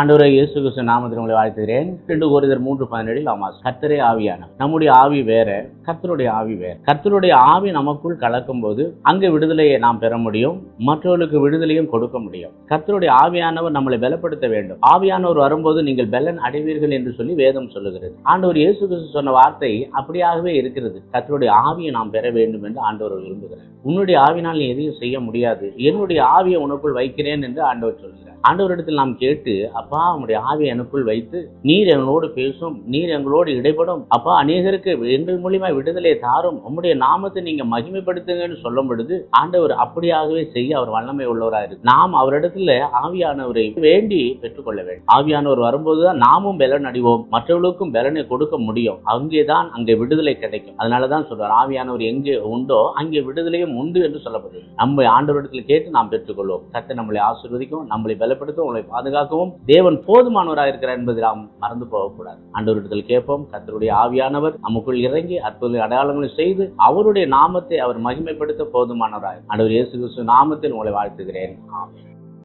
ஆண்டவரே இயேசு கிறிஸ்து நாமத்தில் உங்களை வாழ்த்துகிறேன். 2 கொரிந்தியர் 3:17 கர்த்தரே ஆவியானவர். நம்முடைய ஆவி வேற, கர்த்தருடைய ஆவி வேற. கர்த்தருடைய ஆவி நமக்குள் கலக்கும் போது அங்கு விடுதலையை நாம் பெற முடியும், மற்றவர்களுக்கு விடுதலையும் கொடுக்க முடியும். கர்த்தருடைய ஆவியானவர் நம்மளை பலப்படுத்த வேண்டும். ஆவியானவர் வரும்போது நீங்கள் பலன் அடைவீர்கள் என்று சொல்லி வேதம் சொல்லுகிறது. ஆண்டவர் இயேசு கிறிஸ்து சொன்ன வார்த்தை அப்படியாகவே இருக்கிறது. கர்த்தருடைய ஆவியை நாம் பெற வேண்டும் என்று ஆண்டவர் விரும்புகிறார். உன்னுடைய ஆவினால் நீ எதையும் செய்ய முடியாது, என்னுடைய ஆவியை உனக்குள் வைக்கிறேன் என்று ஆண்டவர் சொல்கிறார். ஆண்டவரிடத்தில் நாம் கேட்டு, அப்பா உம்முடைய ஆவியை எனக்குள் வைத்து நீர் எங்களோடு பேசும், நீர் எங்களோடு இடைப்படும், அப்பா அநேகருக்கு எங்கள் மூலியமா விடுதலை தாரும், உம்முடைய நாமத்தை நீங்க மகிமைப்படுத்துங்கன்னு சொல்லும் பொழுது ஆண்டவர் அப்படியாகவே செய்ய அவர் வல்லமை உள்ளவராக இருக்கு. நாம் அவரிடத்துல ஆவியானவரை வேண்டி பெற்றுக்கொள்ள வேண்டும். ஆவியானவர் வரும்போதுதான் நாமும் பலன் அடைவோம், மற்றவர்களுக்கும் பலனை கொடுக்க முடியும். அங்கே விடுதலை கிடைக்கும். அதனாலதான் சொல்றார், ஆவியானவர் எங்கே உண்டோ அங்கே விடுதலையும் உண்டு என்று சொல்லப்படுது. நம்ம ஆண்டவரிடத்தில் கேட்டு நாம் பெற்றுக்கொள்வோம். கர்த்தர் நம்மளை ஆசீர்வதிக்கும், நம்மளை பலப்படுத்தும், உங்களை பாதுகாக்கவும் தேவன் போதுமானவராக இருக்கிறார் என்பதை நாம் மறந்து போகக்கூடாது. ஆண்டவரிடத்தில் கேட்போம். கர்த்தருடைய ஆவியானவர் நமக்குள் இறங்கி அற்புத அடையாளங்களை செய்து அவருடைய நாமத்தை அவர் மகிமைப்படுத்த போதுமானவராக. ஆண்டவர் இயேசு கிறிஸ்து நாமத்தில் உங்களை வாழ்த்துகிறேன். ஆமென்.